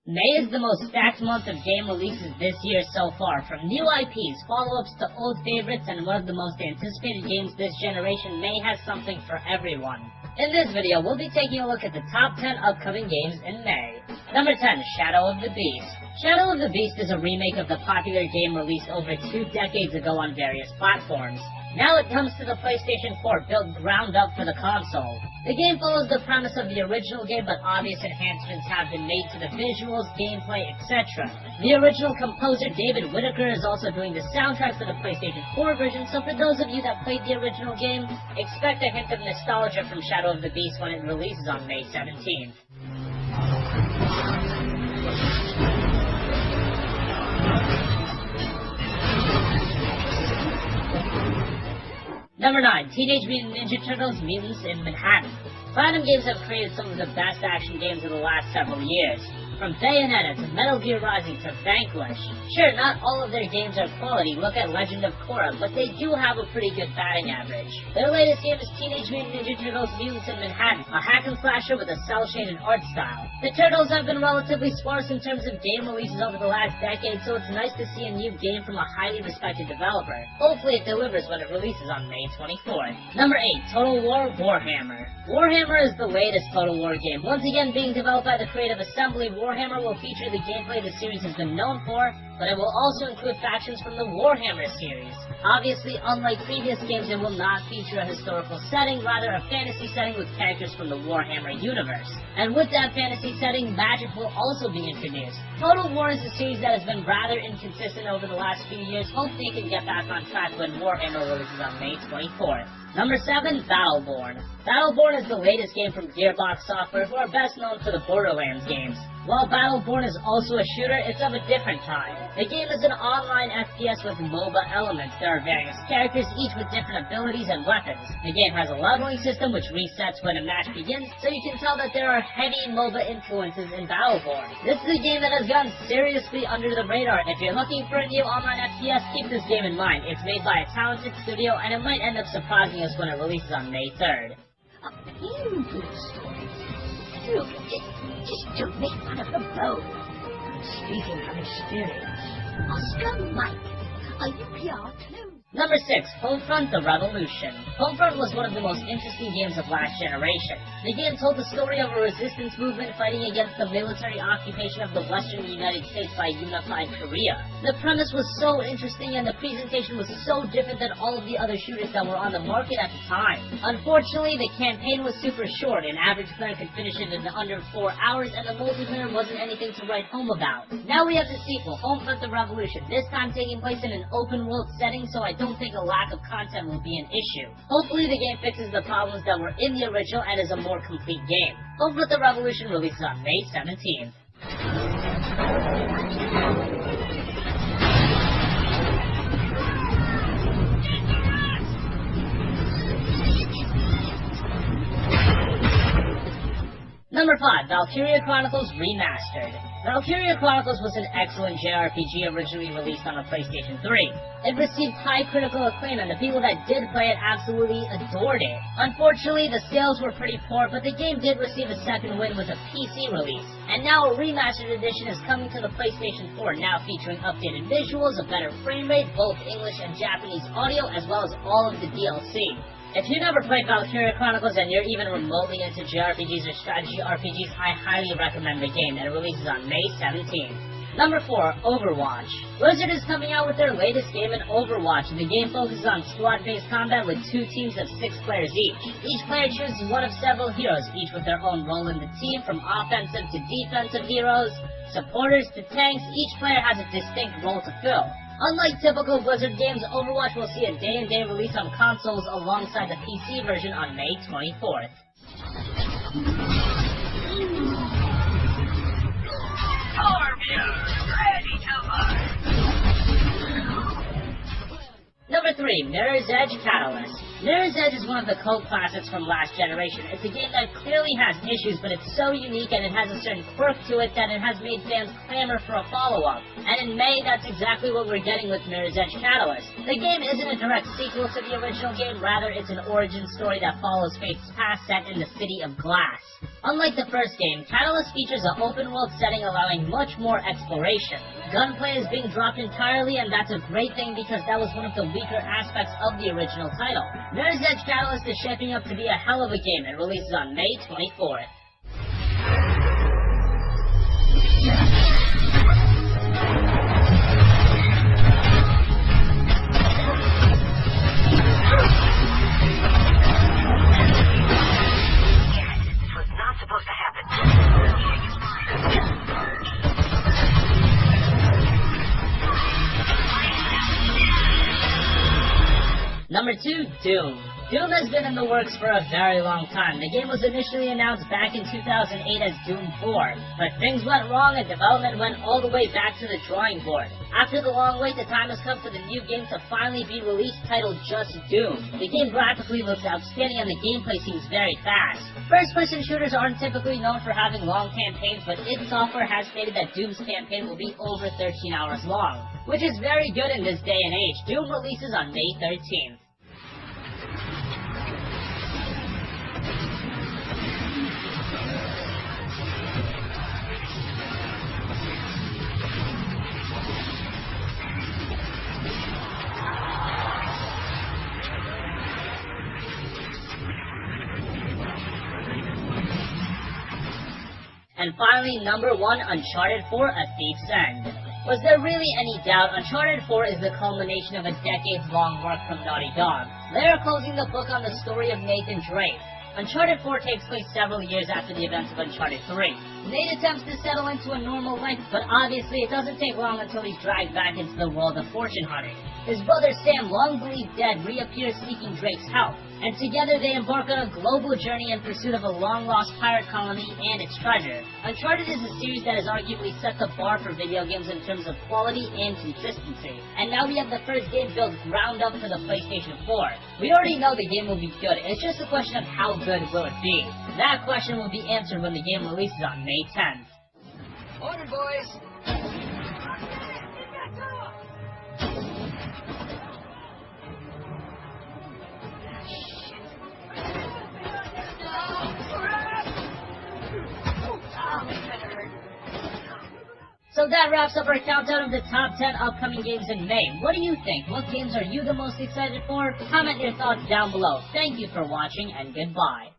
May is the most stacked month of game releases this year so far, from new IPs, follow-ups to old favorites, and one of the most anticipated games this generation. May has something for everyone. In this video, we'll be taking a look at the top 10 upcoming games in May. Number 10, Shadow of the Beast. Shadow of the Beast is a remake of the popular game released over 2 decades ago on various platforms. Now it comes to the PlayStation 4, built ground up for the console. The game follows the premise of the original game, but obvious enhancements have been made to the visuals, gameplay, etc. The original composer, David Whittaker, is also doing the soundtrack for the PlayStation 4 version, so for those of you that played the original game, expect a hint of nostalgia from Shadow of the Beast when it releases on May 17th. Number 9, Teenage Mutant Ninja Turtles, Mutants in Manhattan. PlatinumGames have created some of the best action games of the last several years. From Bayonetta to Metal Gear Rising to Vanquish. Sure, not all of their games are quality, look at Legend of Korra, but they do have a pretty good batting average. Their latest game is Teenage Mutant Ninja Turtles, Mutants in Manhattan, a hack and slasher with a cel-shaded art style. The Turtles have been relatively sparse in terms of game releases over the last decade, so it's nice to see a new game from a highly respected developer. Hopefully it delivers when it releases on May 24th. Number 8, Total War Warhammer. Warhammer is the latest Total War game, once again being developed by the creative Assembly. Warhammer will feature the gameplay the series has been known for, but it will also include factions from the Warhammer series. Obviously, unlike previous games, it will not feature a historical setting, rather a fantasy setting with characters from the Warhammer universe. And with that fantasy setting, magic will also be introduced. Total War is a series that has been rather inconsistent over the last few years. Hope they can get back on track when Warhammer releases on May 24th. Number 7, Battleborn. Battleborn is the latest game from Gearbox Software, who are best known for the Borderlands games. While Battleborn is also a shooter, it's of a different kind. The game is an online FPS with MOBA elements. There are various characters, each with different abilities and weapons. The game has a leveling system which resets when a match begins, so you can tell that there are heavy MOBA influences in Battleborn. This is a game that has gone seriously under the radar. If you're looking for a new online FPS, keep this game in mind. It's made by a talented studio, and it might end up surprising us when it releases on May 3rd. A few good stories. Look, just don't make fun of the bone. I'm speaking from experience. Oscar Mike, are you PR too? Number 6, Homefront: The Revolution. Homefront was one of the most interesting games of last generation. The game told the story of a resistance movement fighting against the military occupation of the western United States by unified Korea. The premise was so interesting and the presentation was so different than all of the other shooters that were on the market at the time. Unfortunately, the campaign was super short. An average player could finish it in under 4 hours, and the multiplayer wasn't anything to write home about. Now we have the sequel, Homefront: The Revolution, this time taking place in an open-world setting, so I don't think a lack of content will be an issue. Hopefully the game fixes the problems that were in the original and is a more complete game. Homefront: The Revolution releases on May 17th. Number 5, Valkyria Chronicles Remastered. Valkyria Chronicles was an excellent JRPG originally released on the PlayStation 3. It received high critical acclaim, and the people that did play it absolutely adored it. Unfortunately, the sales were pretty poor, but the game did receive a second win with a PC release. And now a remastered edition is coming to the PlayStation 4, now featuring updated visuals, a better frame rate, both English and Japanese audio, as well as all of the DLC. If you never played Valkyria Chronicles and you're even remotely into JRPGs or strategy RPGs, I highly recommend the game, and it releases on May 17th. Number 4, Overwatch. Blizzard is coming out with their latest game in Overwatch, and the game focuses on squad-based combat with 2 teams of 6 players each. Each player chooses one of several heroes, each with their own role in the team, from offensive to defensive heroes, supporters to tanks. Each player has a distinct role to fill. Unlike typical Blizzard games, Overwatch will see a day-and-day release on consoles alongside the PC version on May 24th. Ready to work. Number 3, Mirror's Edge Catalyst. Mirror's Edge is one of the cult classics from last generation. It's a game that clearly has issues, but it's so unique and it has a certain quirk to it that it has made fans clamor for a follow-up. And in May, that's exactly what we're getting with Mirror's Edge Catalyst. The game isn't a direct sequel to the original game, rather it's an origin story that follows Fate's past set in the City of Glass. Unlike the first game, Catalyst features an open-world setting allowing much more exploration. Gunplay is being dropped entirely, and that's a great thing because that was one of the weaker aspects of the original title. Mirror's Edge Catalyst is shaping up to be a hell of a game. It releases on May 24th. This was not supposed to happen. Number 2, Doom. Doom has been in the works for a very long time. The game was initially announced back in 2008 as Doom 4, but things went wrong and development went all the way back to the drawing board. After the long wait, the time has come for the new game to finally be released, titled just Doom. The game graphically looks outstanding and the gameplay seems very fast. First-person shooters aren't typically known for having long campaigns, but id Software has stated that Doom's campaign will be over 13 hours long, which is very good in this day and age. Doom releases on May 13th. And finally, number 1, Uncharted 4: A Thief's End. Was there really any doubt? Uncharted 4 is the culmination of a decades-long work from Naughty Dog. They are closing the book on the story of Nathan Drake. Uncharted 4 takes place several years after the events of Uncharted 3. Nate attempts to settle into a normal life, but obviously it doesn't take long until he's dragged back into the world of fortune hunting. His brother Sam, long believed dead, reappears seeking Drake's help, and together they embark on a global journey in pursuit of a long-lost pirate colony and its treasure. Uncharted is a series that has arguably set the bar for video games in terms of quality and consistency, and now we have the first game built ground up for the PlayStation 4. We already know the game will be good, it's just a question of how good will it be. That question will be answered when the game releases on May 10th. Morning, boys. So that wraps up our countdown of the top 10 upcoming games in May. What do you think? What games are you the most excited for? Comment your thoughts down below. Thank you for watching, and goodbye.